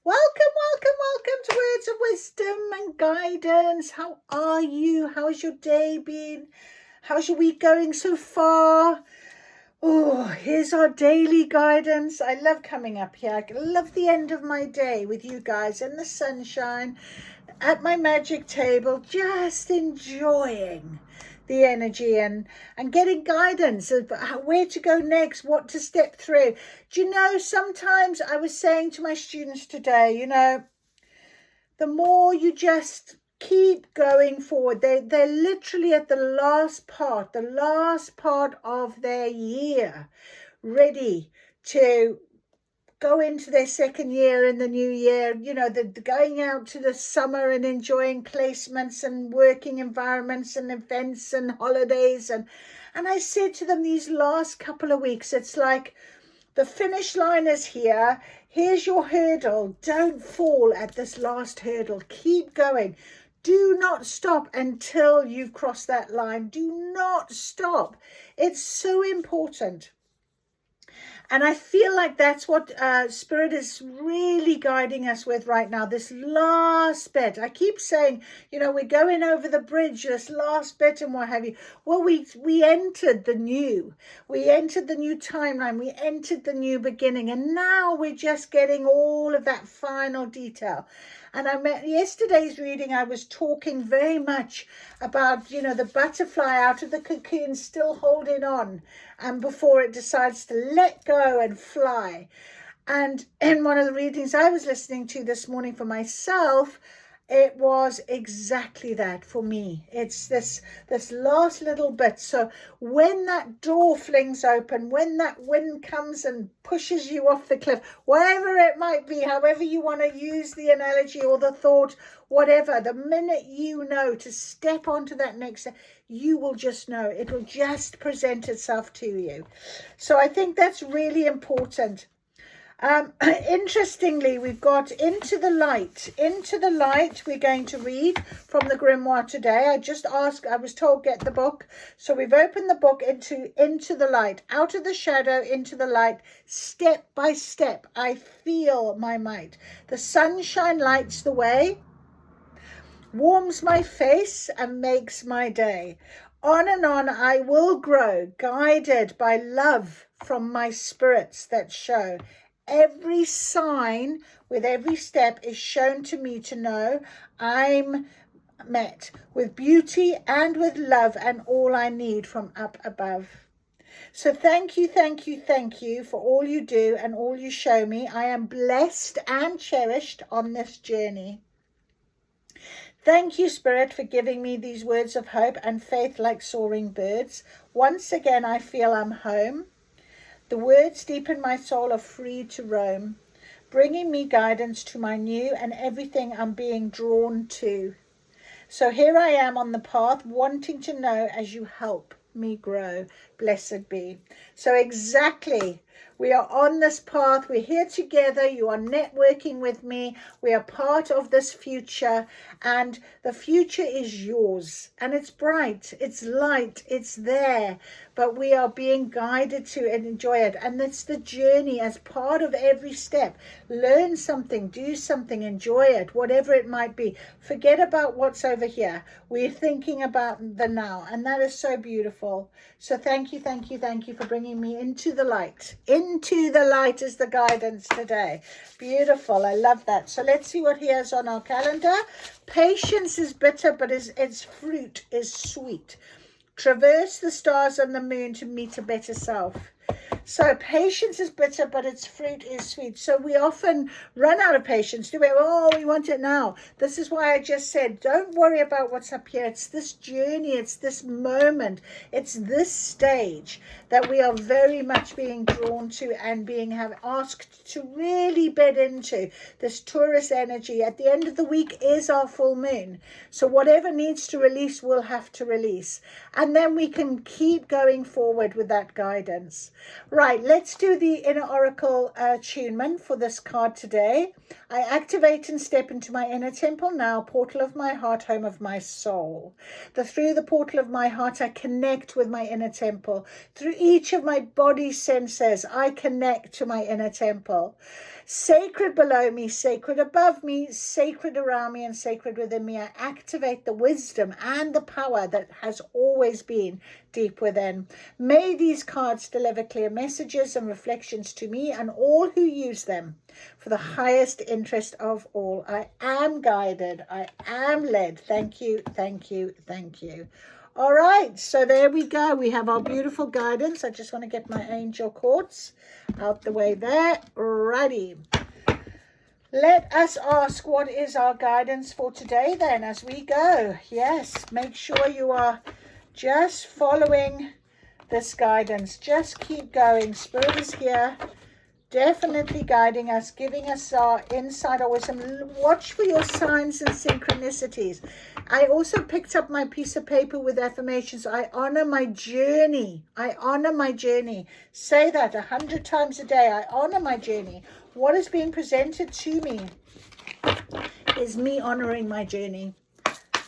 Welcome to Words of Wisdom and Guidance. How are you? How's your day been? How's your week going so far? Oh, here's our daily guidance. I love coming up here. I love the end of my day with you guys in the sunshine at my magic table, just enjoying the energy and getting guidance of where to go next, what to step through. Do you know, sometimes I was saying to my students today, the more you just keep going forward, they're literally at the last part of their year, ready to go into their second year in the new year. They're going out to the summer and enjoying placements and working environments and events and holidays. And I said to them, these last couple of weeks, it's like the finish line is here. Here's your hurdle. Don't fall at this last hurdle. Keep going. Do not stop until you've crossed that line. Do not stop. It's so important. And I feel like that's what Spirit is really guiding us with right now, this last bit. I keep saying, we're going over the bridge, this last bit and what have you. Well, we entered the new. We entered the new timeline. We entered the new beginning. And now we're just getting all of that final detail. And yesterday's reading, I was talking very much about, the butterfly out of the cocoon still holding on, and before it decides to let go and fly. And in one of the readings I was listening to this morning for myself, it was exactly that for me. It's this last little bit. So when that door flings open, when that wind comes and pushes you off the cliff, whatever it might be, however you want to use the analogy or the thought, whatever, the minute you know to step onto that next step, you will just know. It will just present itself to you. So I think that's really important. Interestingly, we've got Into the Light. Into the Light, we're going to read from the grimoire today. I was told get the book. So we've opened the book into the light. Out of the shadow, into the light. Step by step, I feel my might. The sunshine lights the way, warms my face and makes my day. On and on I will grow, guided by love from my spirits that show. Every sign with every step is shown to me to know I'm met with beauty and with love and all I need from up above. So thank you for all you do and all you show me. I am blessed and cherished on this journey. Thank you, Spirit, for giving me these words of hope and faith like soaring birds. Once again, I feel I'm home. The words deep in my soul are free to roam, bringing me guidance to my new and everything I'm being drawn to. So here I am on the path, wanting to know as you help me grow. Blessed be. So exactly, we are on this path. We're here together. You are networking with me. We are part of this future, and the future is yours, and it's bright, it's light, it's there, but we are being guided to enjoy it. And it's the journey as part of every step. Learn something, do something, enjoy it, whatever it might be. Forget about what's over here. We're thinking about the now, and that is so beautiful. So thank you for bringing me into the light. Into the light is the guidance today. Beautiful. I love that. So let's see what he has on our calendar. Patience is bitter, but its fruit is sweet. Traverse the stars and the moon to meet a better self. So patience is bitter, but its fruit is sweet. So we often run out of patience, do we? Oh, we want it now. This is why I just said, don't worry about what's up here. It's this journey. It's this moment. It's this stage that we are very much being drawn to and have asked to really bed into. This Taurus energy at the end of the week is our full moon. So whatever needs to release will have to release. And then we can keep going forward with that guidance. Right, let's do the inner oracle attunement for this card today. I activate and step into my inner temple now, portal of my heart, home of my soul. Through the portal of my heart, I connect with my inner temple. Through each of my body senses, I connect to my inner temple. Sacred below me, sacred above me, sacred around me, and sacred within me. I activate the wisdom and the power that has always been deep within. May these cards deliver clear messages and reflections to me and all who use them for the highest interest of all. I am guided. I am led. Thank you, thank you, thank you. All right, so there we go. We have our beautiful guidance. I just want to get my angel quartz out the way there. Righty. Let us ask, what is our guidance for today then as we go? Yes, make sure you are just following this guidance. Just keep going. Spirit is here, definitely guiding us, giving us our insight, our wisdom. Watch for your signs and synchronicities. I also picked up my piece of paper with affirmations. I honor my journey. I honor my journey. Say that 100 times a day. I honor my journey. What is being presented to me is me honoring my journey.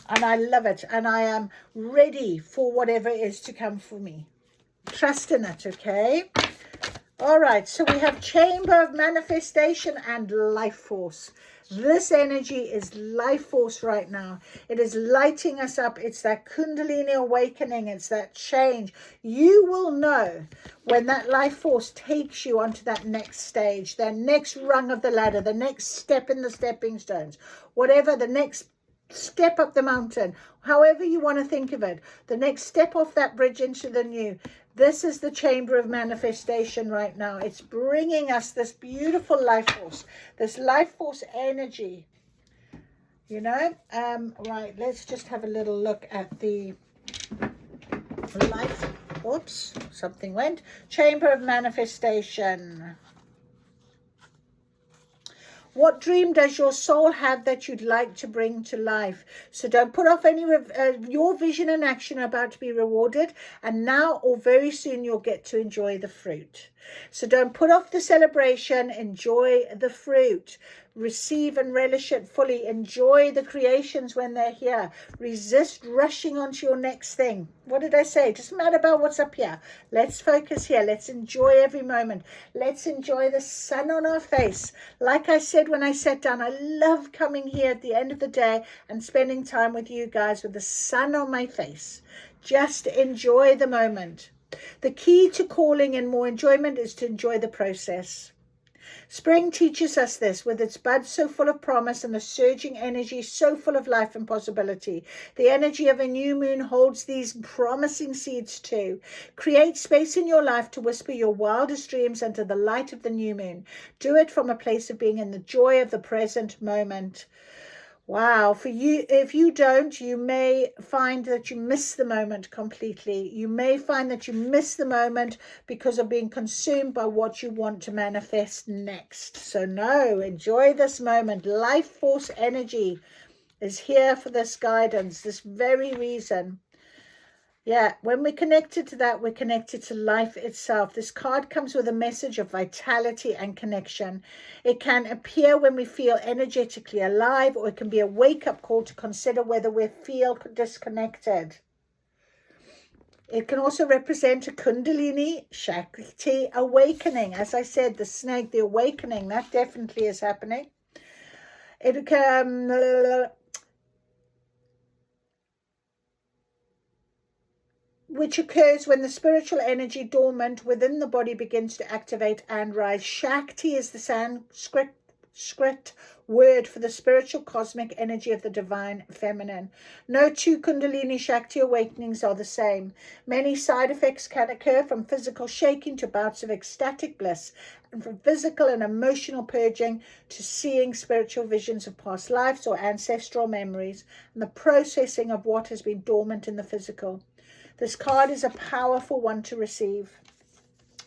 And I love it. And I am ready for whatever is to come for me. Trust in it, okay? All right, so we have Chamber of Manifestation and Life Force. This energy is life force right now. It is lighting us up. It's that Kundalini awakening. It's that change. You will know when that life force takes you onto that next stage, that next rung of the ladder, the next step in the stepping stones, whatever, the next step up the mountain, however you want to think of it, the next step off that bridge into the new. This is the Chamber of Manifestation right now. It's bringing us this beautiful life force, this life force energy, you know. Right, let's just have a little look at the life. Oops, something went. Chamber of Manifestation. What dream does your soul have that you'd like to bring to life? So don't put off any, your vision and action are about to be rewarded. And now or very soon you'll get to enjoy the fruit. So don't put off the celebration. Enjoy the fruit. Receive and relish it fully. Enjoy the creations when they're here. Resist rushing onto your next thing. What did I say? It doesn't matter about what's up here. Let's focus here. Let's enjoy every moment. Let's enjoy the sun on our face. Like I said when I sat down, I love coming here at the end of the day and spending time with you guys with the sun on my face. Just enjoy the moment. The key to calling in more enjoyment is to enjoy the process. Spring teaches us this, with its buds so full of promise and the surging energy so full of life and possibility. The energy of a new moon holds these promising seeds too. Create space in your life to whisper your wildest dreams under the light of the new moon. Do it from a place of being in the joy of the present moment. Wow, for you, if you don't, you may find that you miss the moment completely. You may find that you miss the moment because of being consumed by what you want to manifest next. So no, enjoy this moment. Life force energy is here for this guidance, this very reason. Yeah, when we're connected to that, we're connected to life itself. This card comes with a message of vitality and connection. It can appear when we feel energetically alive, or it can be a wake-up call to consider whether we feel disconnected. It can also represent a Kundalini Shakti awakening. As I said, the snake, the awakening, that definitely is happening. It can... which occurs when the spiritual energy dormant within the body begins to activate and rise. Shakti is the Sanskrit word for the spiritual cosmic energy of the divine feminine. No two Kundalini Shakti awakenings are the same. Many side effects can occur, from physical shaking to bouts of ecstatic bliss, and from physical and emotional purging to seeing spiritual visions of past lives or ancestral memories, and the processing of what has been dormant in the physical. This card is a powerful one to receive.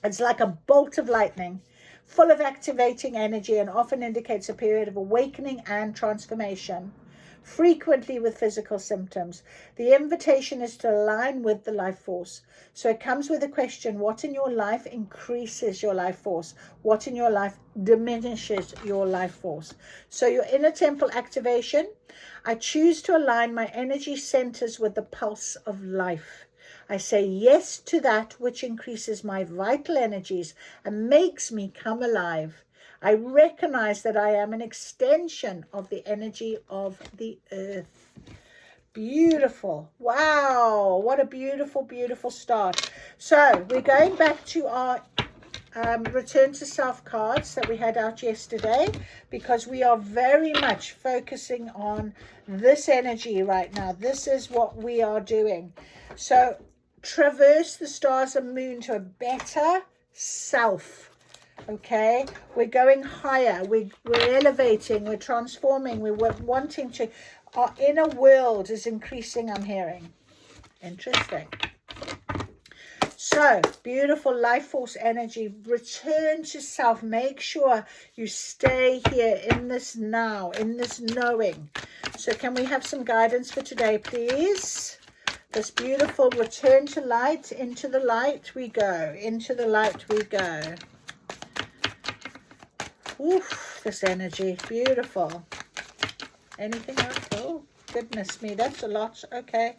It's like a bolt of lightning, full of activating energy, and often indicates a period of awakening and transformation, frequently with physical symptoms. The invitation is to align with the life force. So it comes with a question: what in your life increases your life force? What in your life diminishes your life force? So your inner temple activation: I choose to align my energy centers with the pulse of life. I say yes to that which increases my vital energies and makes me come alive. I recognize that I am an extension of the energy of the earth. Beautiful. Wow, what a beautiful, beautiful start. So we're going back to our return to self cards that we had out yesterday, because we are very much focusing on this energy right now. This is what we are doing. So traverse the stars and moon to a better self. Okay, we're going higher, we're elevating, we're transforming, we're wanting to, our inner world is increasing, I'm hearing. Interesting. So, beautiful life force energy, return to self. Make sure you stay here in this now, in this knowing. So can we have some guidance for today, please? This beautiful return to light, into the light we go, into the light we go. Oof, this energy, beautiful. Anything else? Oh, goodness me, that's a lot. Okay.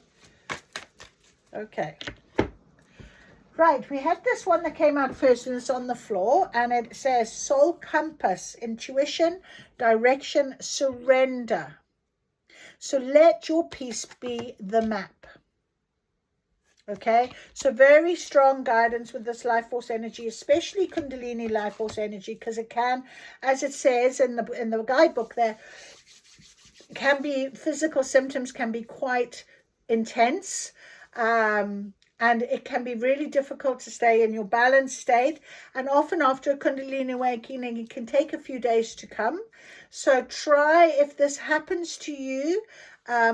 Okay. Right, we had this one that came out first, and it's on the floor, and it says soul compass, intuition, direction, surrender. So let your peace be the map. Okay, so very strong guidance with this life force energy, especially Kundalini life force energy, because it can, as it says in the guidebook there, can be, physical symptoms can be quite intense, and it can be really difficult to stay in your balanced state, and often after a Kundalini awakening it can take a few days to come. So try, if this happens to you,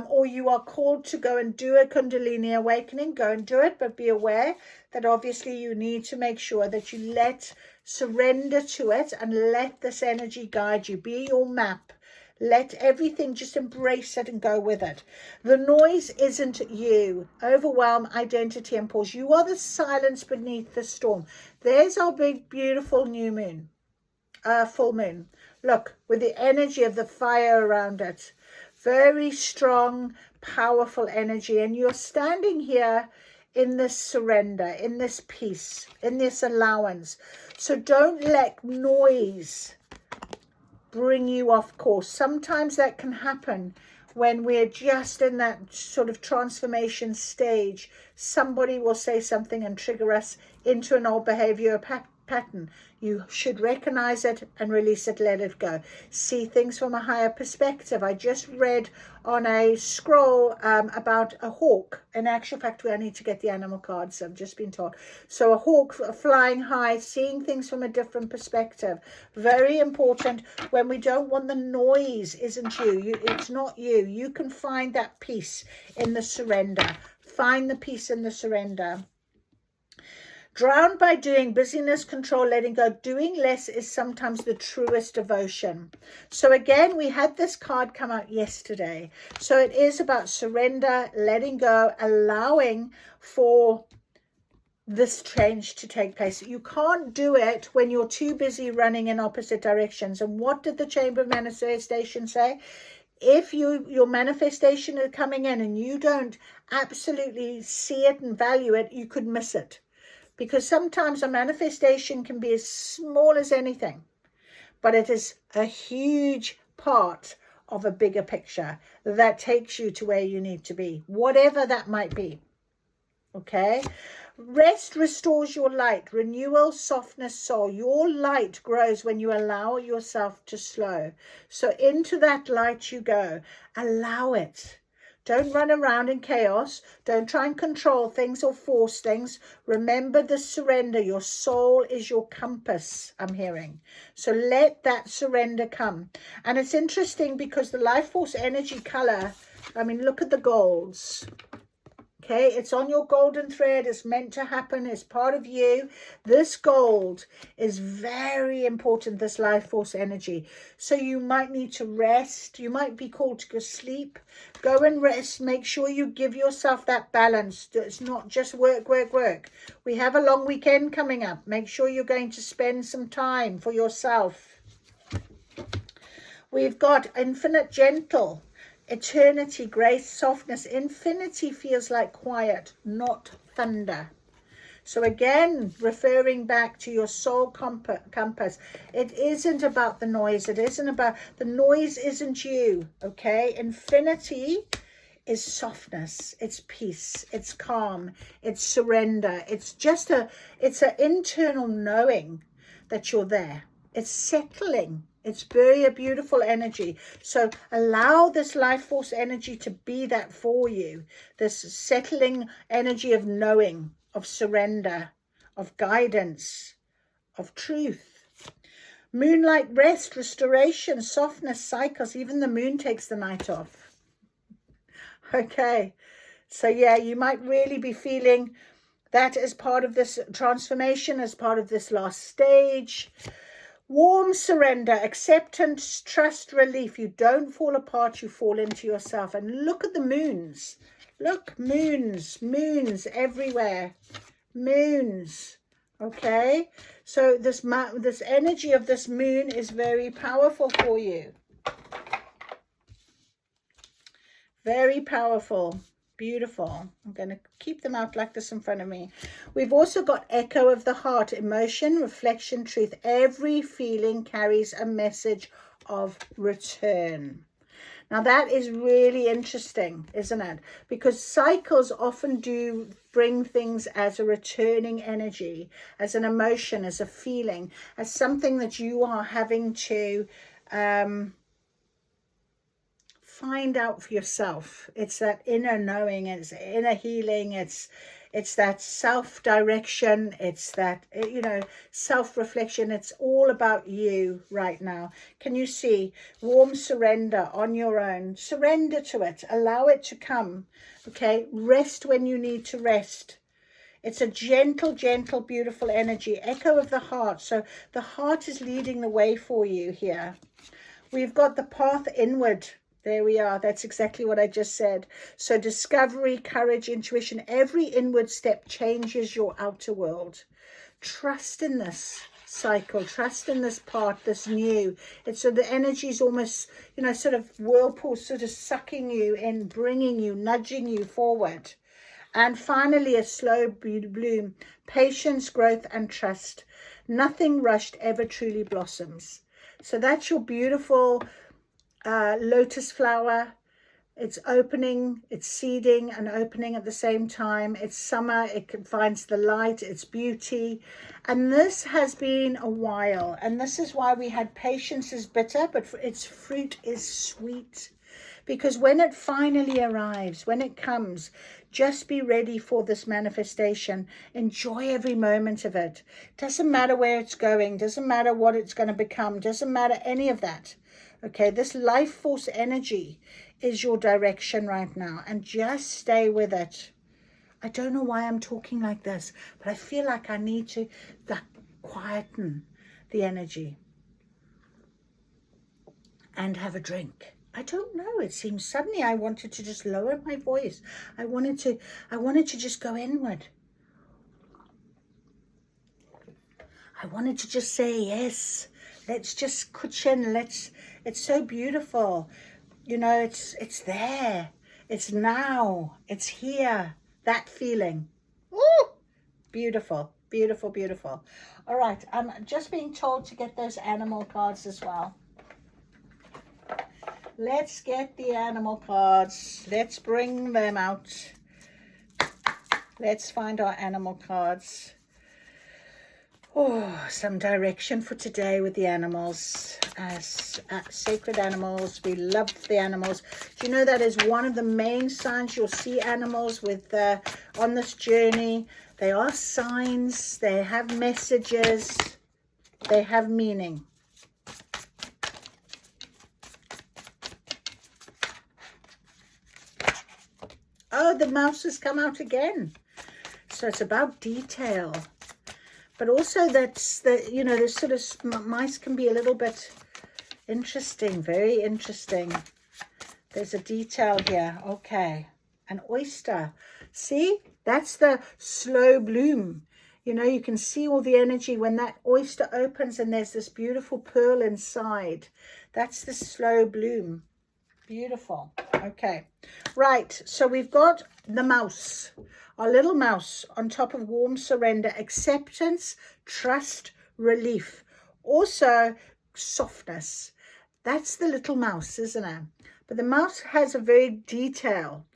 or you are called to go and do a Kundalini awakening, go and do it, but be aware that obviously you need to make sure that you surrender to it and let this energy guide you, be your map. Let everything, just embrace it and go with it. The noise isn't you. Overwhelm, identity, and pause. You are the silence beneath the storm. There's our big, beautiful new moon, full moon. Look, with the energy of the fire around it. Very strong, powerful energy. And you're standing here in this surrender, in this peace, in this allowance. So don't let noise bring you off course. Sometimes that can happen when we're just in that sort of transformation stage. Somebody will say something and trigger us into an old behavior pattern. You should recognize it and release it, let it go. See things from a higher perspective. I just read on a scroll about a hawk. In actual fact, I need to get the animal cards, I've just been told. So a hawk flying high, seeing things from a different perspective. Very important. When we don't want the noise, isn't you. It's not you. You can find that peace in the surrender. Find the peace in the surrender. Drowned by doing, busyness, control, letting go. Doing less is sometimes the truest devotion. So again, we had this card come out yesterday. So it is about surrender, letting go, allowing for this change to take place. You can't do it when you're too busy running in opposite directions. And what did the Chamber of Manifestation say? If your manifestation is coming in and you don't absolutely see it and value it, you could miss it. Because sometimes a manifestation can be as small as anything, but it is a huge part of a bigger picture that takes you to where you need to be, whatever that might be. Okay? Rest restores your light, renewal, softness, soul. Your light grows when you allow yourself to slow. So into that light you go. Allow it. Don't run around in chaos. Don't try and control things or force things. Remember the surrender. Your soul is your compass, I'm hearing. So let that surrender come. And it's interesting because the life force energy color, I mean, look at the golds. Okay, it's on your golden thread. It's meant to happen. It's part of you. This gold is very important, this life force energy. So you might need to rest. You might be called to go sleep. Go and rest. Make sure you give yourself that balance. It's not just work, work, work. We have a long weekend coming up. Make sure you're going to spend some time for yourself. We've got infinite gentle. Eternity, grace, softness. Infinity feels like quiet, not thunder. So again, referring back to your soul compass, it isn't about the noise. It isn't about, the noise isn't you, okay? Infinity is softness, it's peace, it's calm, it's surrender. It's just it's an internal knowing that you're there. It's settling. It's very a beautiful energy. So allow this life force energy to be that for you. This settling energy of knowing, of surrender, of guidance, of truth. Moonlight rest, restoration, softness, cycles. Even the moon takes the night off. Okay, so yeah, you might really be feeling that as part of this transformation, as part of this last stage. Warm surrender, acceptance, trust, relief. You don't fall apart, you fall into yourself. And look at the moons. Look, moons, moons everywhere. Moons. Okay, so this energy of this moon is very powerful for you. Very powerful. Beautiful. I'm going to keep them out like this in front of me. We've also got echo of the heart, emotion, reflection, truth. Every feeling carries a message of return. Now that is really interesting, isn't it? Because cycles often do bring things as a returning energy, as an emotion, as a feeling, as something that you are having to find out for yourself. It's that inner knowing, it's inner healing, it's that self-direction, it's that, you know, self-reflection. It's all about you right now. Can you see? Warm surrender on your own. Surrender to it. Allow it to come. Okay, rest when you need to rest. It's a gentle, gentle, beautiful energy. Echo of the heart. So the heart is leading the way for you here. We've got the path inward. There we are. That's exactly what I just said. So discovery, courage, intuition, every inward step changes your outer world. Trust in this cycle. Trust in this part, this new. It's so the energy is almost, you know, sort of whirlpool, sort of sucking you in, bringing you, nudging you forward. And finally, a slow bloom. Patience, growth, and trust. Nothing rushed ever truly blossoms. So that's your beautiful lotus flower. It's opening, it's seeding and opening at the same time. It's summer, it finds the light, it's beauty. And this has been a while, and this is why we had patience is bitter, but its fruit is sweet. Because when it finally arrives, when it comes, just be ready for this manifestation. Enjoy every moment of it. Doesn't matter where it's going, doesn't matter what it's going to become, doesn't matter any of that. Okay, this life force energy is your direction right now, and just stay with it. I don't know why I'm talking like this, but I feel like I need to quieten the energy and have a drink. I don't know, it seems suddenly I wanted to just lower my voice. I wanted to just go inward. I wanted to just say yes. Let's just cushion. It's so beautiful. You know, it's there. It's now. It's here. That feeling. Ooh, beautiful, beautiful, beautiful. All right, I'm just being told to get those animal cards as well. Let's get the animal cards. Let's bring them out. Let's find our animal cards. Oh, some direction for today with the animals. As sacred animals, we love the animals. Do you know that is one of the main signs you'll see animals with on this journey? They are signs, they have messages, they have meaning. Oh, the mouse has come out again. So it's about detail. But also that's the, you know, this sort of mice can be a little bit interesting, very interesting. There's a detail here. Okay. An oyster. See, that's the slow bloom. You know, you can see all the energy when that oyster opens and there's this beautiful pearl inside. That's the slow bloom. Beautiful. Okay, right, so we've got the mouse, our little mouse on top of warm surrender, acceptance, trust, relief, also softness. That's the little mouse, isn't it? But the mouse has a very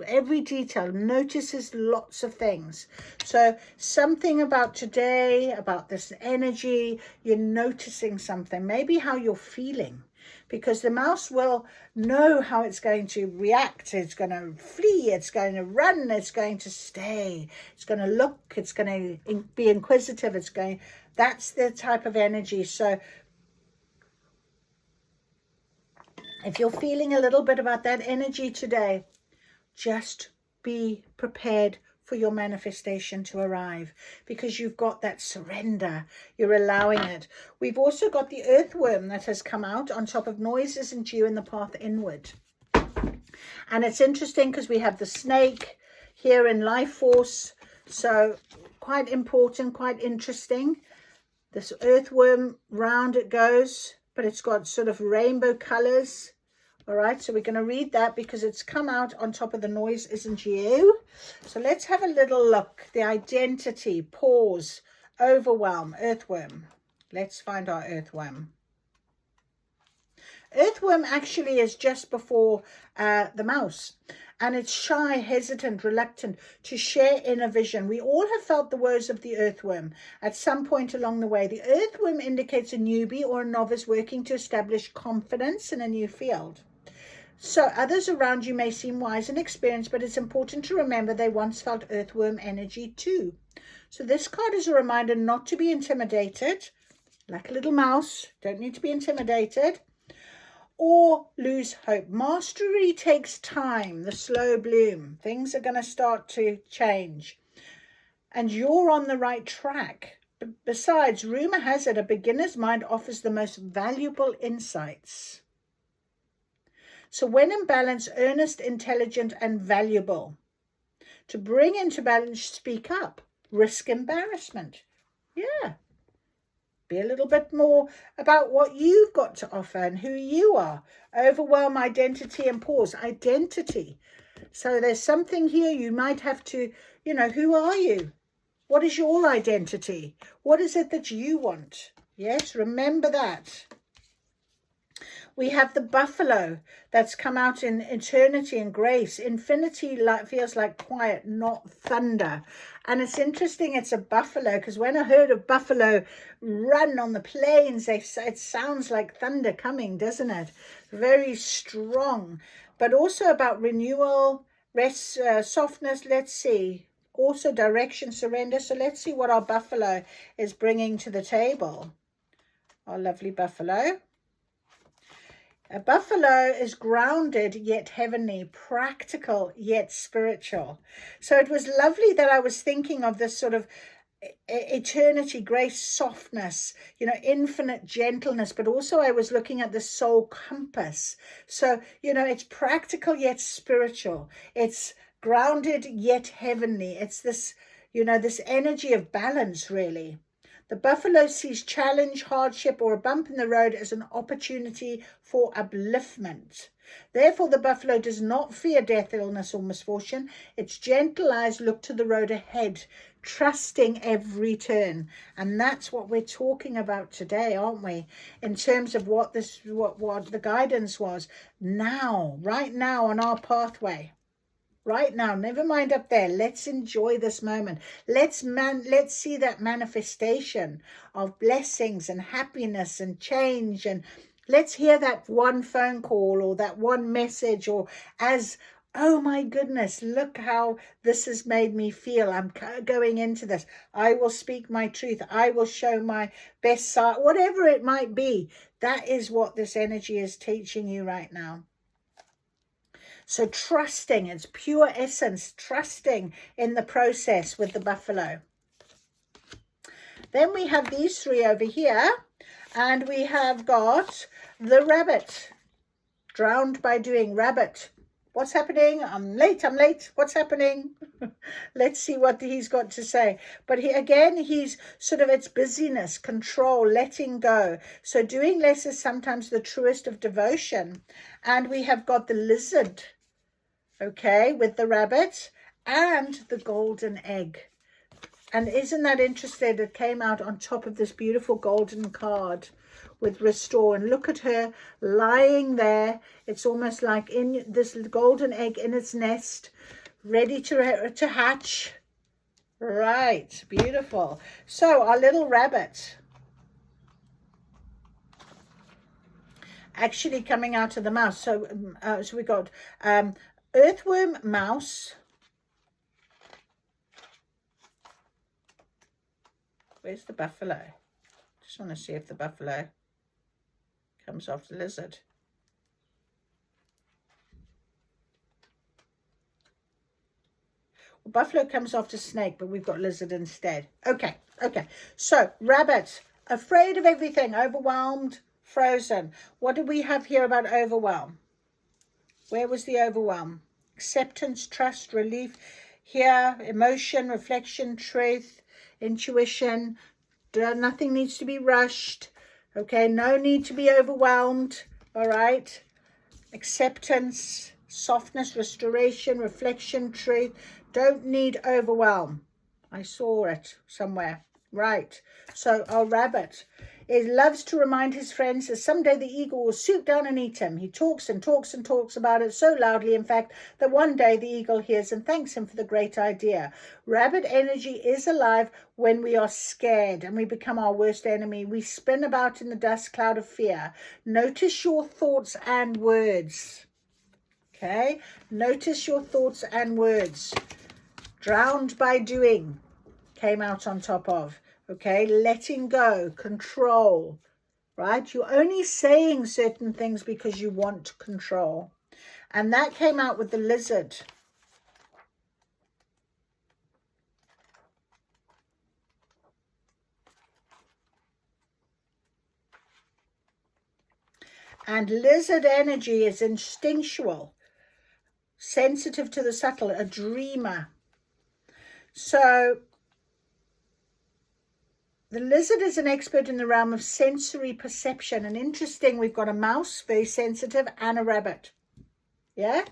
every detail notices lots of things. So something about today, about this energy, you're noticing something, maybe how you're feeling, because the mouse will know how it's going to react. It's going to flee, it's going to run, it's going to stay, it's going to look, it's going to be inquisitive, that's the type of energy. So if you're feeling a little bit about that energy today, just be prepared for your manifestation to arrive, because you've got that surrender, you're allowing it. We've also got the earthworm that has come out on top of noises and dew in the path inward. And it's interesting because we have the snake here in life force, so quite important, quite interesting. This earthworm, round it goes, but it's got sort of rainbow colors. All right, so we're going to read that because it's come out on top of the noise isn't you. So let's have a little look. The identity, pause, overwhelm, earthworm. Let's find our earthworm. Earthworm actually is just before the mouse, and it's shy, hesitant, reluctant to share inner vision. We all have felt the woes of the earthworm at some point along the way. The earthworm indicates a newbie or a novice working to establish confidence in a new field. So others around you may seem wise and experienced, but it's important to remember they once felt earthworm energy too. So this card is a reminder not to be intimidated, like a little mouse. Don't need to be intimidated or lose hope. Mastery takes time, the slow bloom. Things are going to start to change, and you're on the right track. Besides, rumor has it a beginner's mind offers the most valuable insights. So when in balance, earnest, intelligent, and valuable. To bring into balance, speak up, risk embarrassment. Yeah. Be a little bit more about what you've got to offer and who you are. Overwhelm, identity, and pause. Identity. So there's something here you might have to, who are you? What is your identity? What is it that you want? Yes, remember that. We have the buffalo that's come out in eternity and grace. Infinity feels like quiet, not thunder. And it's interesting, it's a buffalo, because when I heard of buffalo run on the plains, it sounds like thunder coming, doesn't it? Very strong, but also about renewal, rest, softness. Let's see. Also direction, surrender. So let's see what our buffalo is bringing to the table. Our lovely buffalo. A buffalo is grounded yet heavenly, practical yet spiritual. So it was lovely that I was thinking of this sort of eternity, grace, softness, infinite gentleness, but also I was looking at the soul compass. So, it's practical yet spiritual. It's grounded yet heavenly. It's this, this energy of balance, really. The buffalo sees challenge, hardship, or a bump in the road as an opportunity for upliftment. Therefore, the buffalo does not fear death, illness, or misfortune. Its gentle eyes look to the road ahead, trusting every turn. And that's what we're talking about today, aren't we? In terms of what the guidance was now, right now on our pathway. Right now, never mind up there. Let's enjoy this moment. Let's see that manifestation of blessings and happiness and change. And let's hear that one phone call or that one message, or oh my goodness, look how this has made me feel. I'm going into this. I will speak my truth. I will show my best side, whatever it might be. That is what this energy is teaching you right now. So trusting, it's pure essence, trusting in the process with the buffalo. Then we have these three over here, and we have got the rabbit. Drowned by doing, rabbit. What's happening? I'm late. What's happening? Let's see what he's got to say. But he's sort of, it's busyness, control, letting go. So doing less is sometimes the truest of devotion. And we have got the lizard. okay, with the rabbit and the golden egg. And isn't that interesting? It came out on top of this beautiful golden card with restore. And look at her lying there. It's almost like in this golden egg in its nest, ready to hatch. Right, beautiful. So our little rabbit actually coming out of the mouse. So we got earthworm, mouse. Where's the buffalo? Just want to see if the buffalo comes off the lizard. Well, buffalo comes off the snake, but we've got lizard instead. Okay. So rabbit, afraid of everything, overwhelmed, frozen. What do we have here about overwhelm? Where was the overwhelm? Acceptance, trust, relief. Here, emotion, reflection, truth, intuition. Nothing needs to be rushed. Okay, no need to be overwhelmed. All right. Acceptance, softness, restoration, reflection, truth. Don't need overwhelm. I saw it somewhere. Right. So our rabbit, he loves to remind his friends that someday the eagle will swoop down and eat him. He talks and talks and talks about it so loudly, in fact, that one day the eagle hears and thanks him for the great idea. Rabbit energy is alive when we are scared and we become our worst enemy. We spin about in the dust cloud of fear. Notice your thoughts and words. Okay? Notice your thoughts and words. Drowned by doing came out on top of. Okay, letting go, control, right? You're only saying certain things because you want control. And that came out with the lizard. And lizard energy is instinctual, sensitive to the subtle, a dreamer. So the lizard is an expert in the realm of sensory perception. And interesting, we've got a mouse, very sensitive, and a rabbit. Yeah?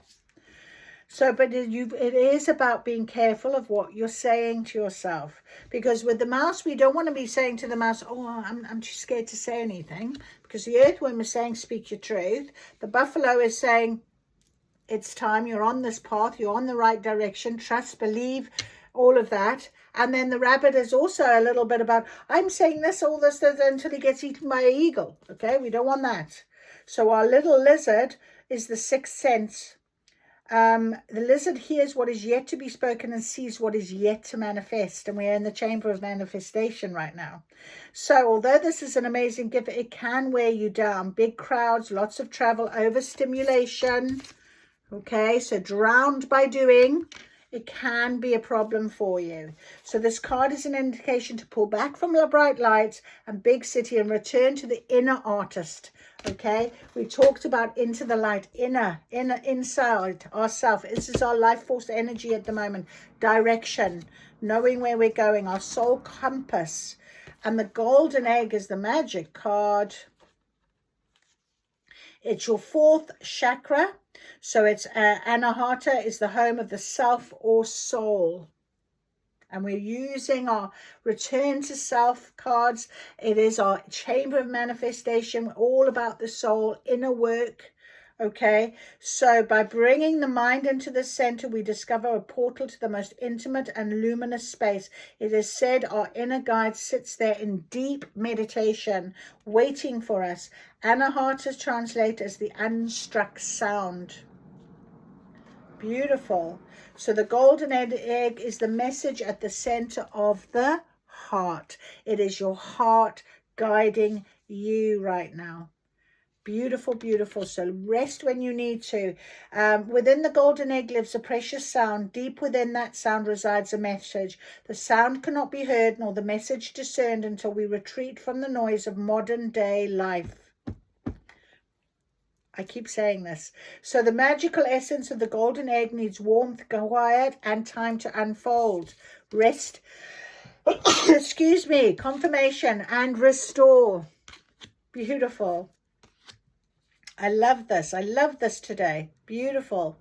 So, but it is about being careful of what you're saying to yourself. Because with the mouse, we don't want to be saying to the mouse, oh, I'm too scared to say anything. Because the earthworm is saying, speak your truth. The buffalo is saying, it's time, you're on this path, you're on the right direction, trust, believe, all of that. And then the rabbit is also a little bit about, I'm saying this, all this, until he gets eaten by an eagle. Okay, we don't want that. So our little lizard is the sixth sense. The lizard hears what is yet to be spoken and sees what is yet to manifest. And we're in the chamber of manifestation right now. So although this is an amazing gift, it can wear you down. Big crowds, lots of travel, overstimulation. Okay, so drowned by doing. It can be a problem for you. So this card is an indication to pull back from the bright lights and big city and return to the inner artist. Okay, we talked about into the light, inner, inside ourself. This is our life force energy at the moment. Direction, knowing where we're going, our soul compass. And the golden egg is the magic card. It's your fourth chakra. So it's Anahata is the home of the self or soul. And we're using our return to self cards. It is our chamber of manifestation, all about the soul, inner work. Okay, so by bringing the mind into the center, we discover a portal to the most intimate and luminous space. It is said our inner guide sits there in deep meditation, waiting for us. Anahata translates as the unstruck sound. Beautiful. So the golden egg is the message at the center of the heart. It is your heart guiding you right now. Beautiful, beautiful. So rest when you need to. Within the golden egg lives a precious sound. Deep within that sound resides a message. The sound cannot be heard nor the message discerned until we retreat from the noise of modern day life. I keep saying this. So the magical essence of the golden egg needs warmth, quiet, and time to unfold. Rest, excuse me, confirmation, and restore. Beautiful. I love this. I love this today. Beautiful.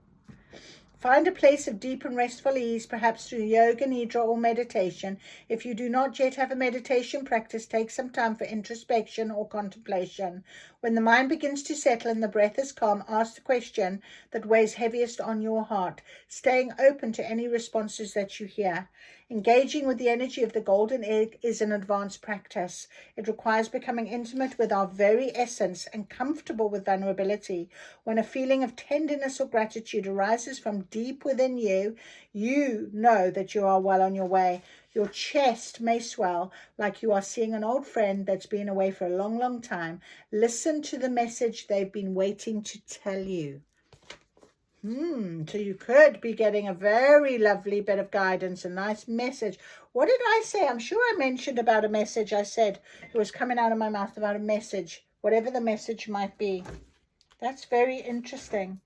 Find a place of deep and restful ease, perhaps through yoga, nidra, or meditation. If you do not yet have a meditation practice, take some time for introspection or contemplation. When the mind begins to settle and the breath is calm, ask the question that weighs heaviest on your heart, staying open to any responses that you hear. Engaging with the energy of the golden egg is an advanced practice. It requires becoming intimate with our very essence and comfortable with vulnerability. When a feeling of tenderness or gratitude arises from deep within you, you know that you are well on your way. Your chest may swell like you are seeing an old friend that's been away for a long, long time. Listen to the message they've been waiting to tell you. So you could be getting a very lovely bit of guidance, a nice message. What did I say? I'm sure I mentioned about a message. I said it was coming out of my mouth about a message, whatever the message might be. That's very interesting.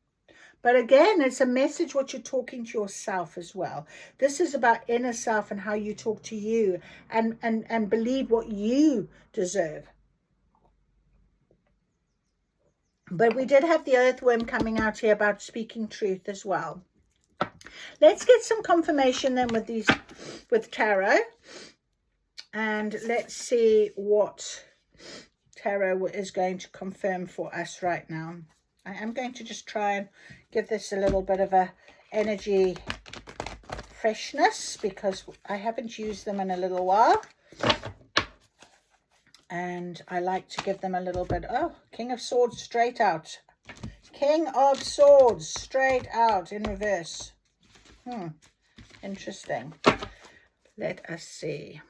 But again, it's a message what you're talking to yourself as well. This is about inner self and how you talk to you and believe what you deserve. But we did have the earthworm coming out here about speaking truth as well. Let's get some confirmation then with tarot. And let's see what tarot is going to confirm for us right now. I am going to just try and give this a little bit of a energy freshness because I haven't used them in a little while. And I like to give them a little bit. Oh, King of Swords straight out. King of Swords straight out in reverse. Interesting. Let us see.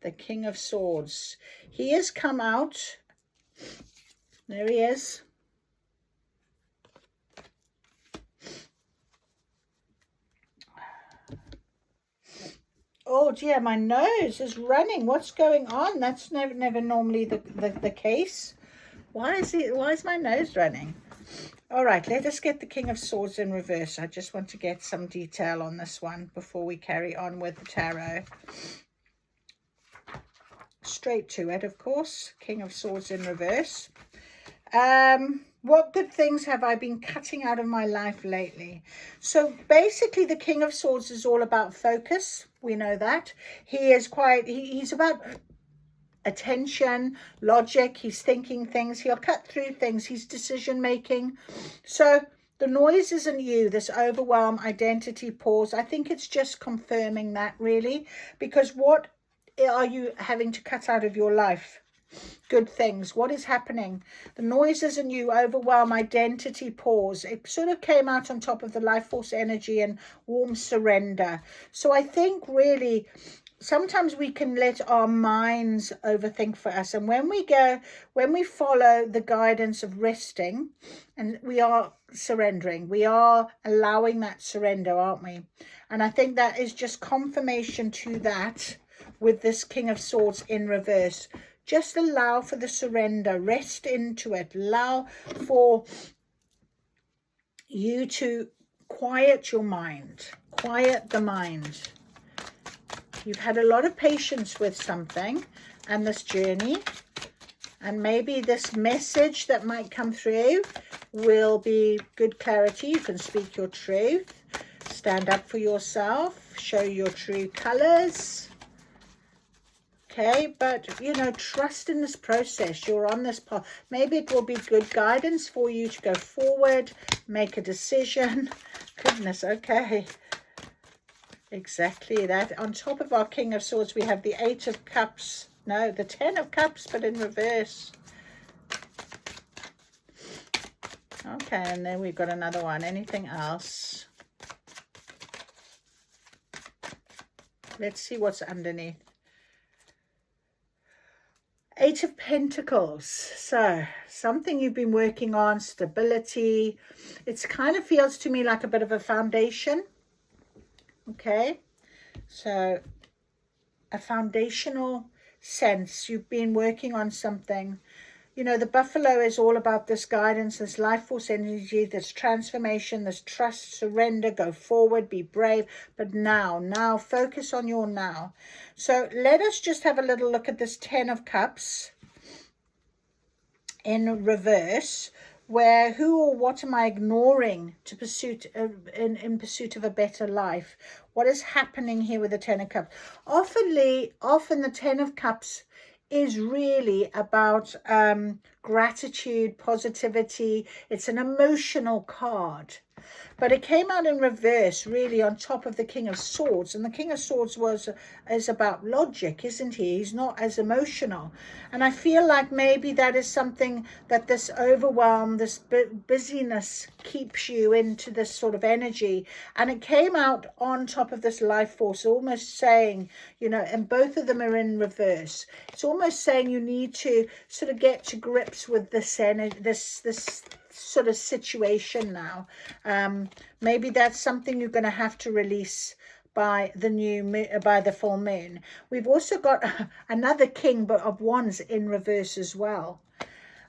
The King of Swords. He has come out. There he is. Oh dear, my nose is running. What's going on? That's never normally the case. Why is my nose running? All right, let us get the King of Swords in reverse. I just want to get some detail on this one before we carry on with the tarot. Straight to it, of course. King of Swords in reverse. What good things have I been cutting out of my life lately? So basically the King of Swords is all about focus. We know that. He's about attention, logic. He's thinking things. He'll cut through things. He's decision making. So the noise isn't you, this overwhelm, identity, pause. I think it's just confirming that really, because what are you having to cut out of your life? Good things. What is happening? The noise isn't you, overwhelm, identity, pause. It sort of came out on top of the life force energy and warm surrender. So I think really sometimes we can let our minds overthink for us. And when we follow the guidance of resting, and we are surrendering, we are allowing that surrender, aren't we? And I think that is just confirmation to that with this King of Swords in reverse. Just allow for the surrender, rest into it, allow for you to quiet your mind, quiet the mind. You've had a lot of patience with something and this journey, and maybe this message that might come through will be good clarity. You can speak your truth, stand up for yourself, show your true colors. Okay, but, trust in this process. You're on this path. Maybe it will be good guidance for you to go forward, make a decision. Goodness, okay. Exactly that. On top of our King of Swords, we have the 8 of Cups. No, the 10 of Cups, but in reverse. Okay, and then we've got another one. Anything else? Let's see what's underneath. 8 of Pentacles. So something you've been working on, stability. It kind of feels to me like a bit of a foundation. Okay. So a foundational sense. You've been working on something. The buffalo is all about this guidance, this life force energy, this transformation, this trust, surrender, go forward, be brave. But now, focus on your now. So let us just have a little look at this 10 of Cups in reverse. where who or what am I ignoring to in pursuit of a better life? What is happening here with the Ten of Cups? Often the Ten of Cups is really about gratitude, positivity. It's an emotional card. But it came out in reverse, really, on top of the King of Swords. And the King of Swords is about logic, isn't he? He's not as emotional. And I feel like maybe that is something that this overwhelm, this busyness keeps you into this sort of energy. And it came out on top of this life force, almost saying, you know, and both of them are in reverse. It's almost saying you need to sort of get to grips with this energy, this sort of situation now. Maybe that's something you're going to have to release by the full moon. We've also got another King of Wands in reverse as well.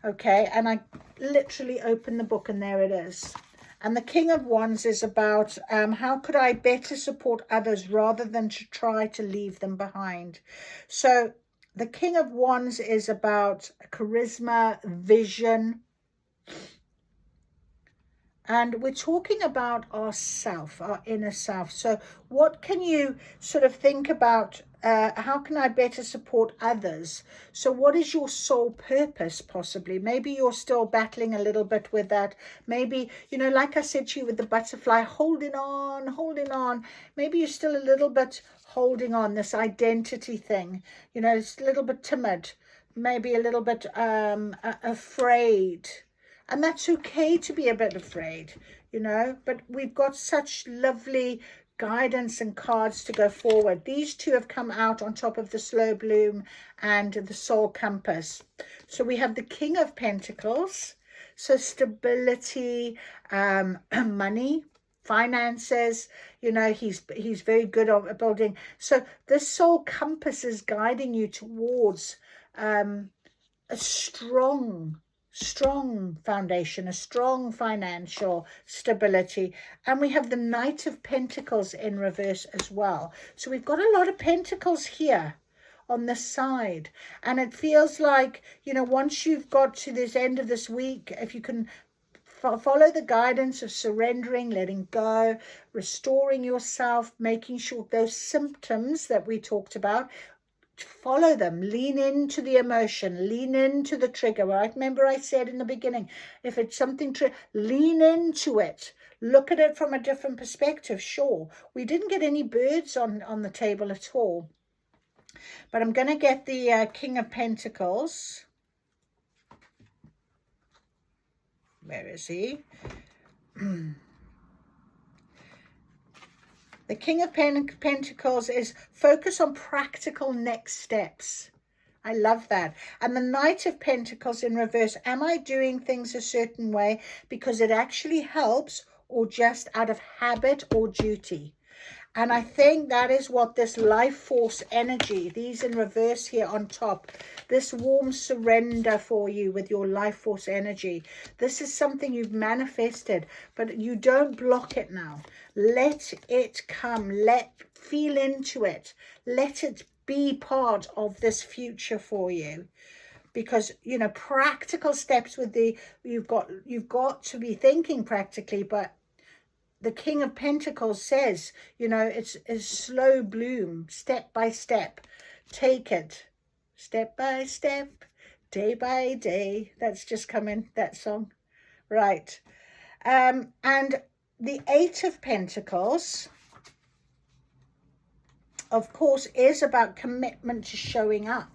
Okay, and I literally opened the book and there it is. And the King of Wands is about how could I better support others rather than to try to leave them behind. So the King of Wands is about charisma, vision. And we're talking about ourself, our inner self. So what can you sort of think about? How can I better support others? So what is your soul purpose, possibly? Maybe you're still battling a little bit with that. Maybe, you know, like I said to you with the butterfly, holding on, holding on. Maybe you're still a little bit holding on, this identity thing. You know, it's a little bit timid, maybe a little bit afraid. And that's okay to be a bit afraid, you know, but we've got such lovely guidance and cards to go forward. These two have come out on top of the slow bloom and the soul compass. So we have the King of Pentacles, so stability, money, finances, you know, he's very good at building. So this soul compass is guiding you towards a strong foundation, a strong financial stability. And we have the Knight of Pentacles in reverse as well. So we've got a lot of pentacles here on this side. And it feels like, you know, once you've got to this end of this week, if you can follow the guidance of surrendering, letting go, restoring yourself, making sure those symptoms that we talked about, follow them, lean into the emotion, lean into the trigger, right? Remember I said in the beginning, if it's something lean into it, look at it from a different perspective. Sure, we didn't get any birds on the table at all, but I'm going to get the King of Pentacles. Where is he? The King of Pentacles is focus on practical next steps. I love that. And the Knight of Pentacles in reverse. Am I doing things a certain way because it actually helps or just out of habit or duty? And I think that is what this life force energy, these in reverse here on top, this warm surrender for you with your life force energy. This is something you've manifested, but you don't block it now. Let it come. Feel into it. Let it be part of this future for you. Because, you know, practical steps with you've got to be thinking practically, but the King of Pentacles says, you know, it's a slow bloom, step by step. Take it step by step, day by day. That's just come in, that song. Right. And the Eight of Pentacles, of course, is about commitment to showing up.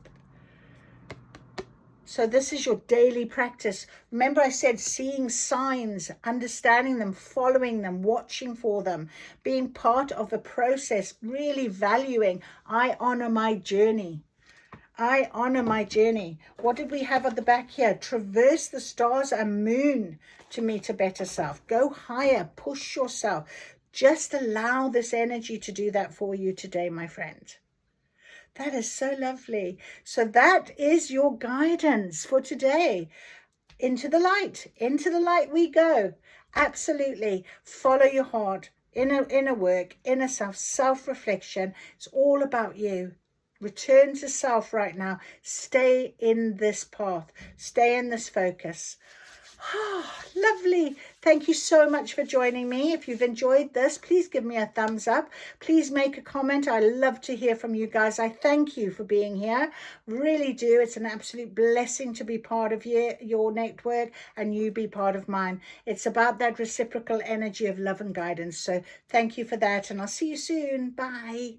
So this is your daily practice. Remember I said seeing signs, understanding them, following them, watching for them, being part of the process, really valuing, I honor my journey. I honor my journey. What did we have at the back here? Traverse the stars and moon to meet a better self. Go higher, push yourself. Just allow this energy to do that for you today, my friend. That is so lovely. So that is your guidance for today. Into the light we go. Absolutely. Follow your heart. Inner work, inner self-reflection. It's all about you. Return to self right now. Stay in this path. Stay in this focus. Ah, lovely. Thank you so much for joining me. If you've enjoyed this, please give me a thumbs up. Please make a comment. I love to hear from you guys. I thank you for being here. Really do. It's an absolute blessing to be part of your network and you be part of mine. It's about that reciprocal energy of love and guidance. So thank you for that. And I'll see you soon. Bye.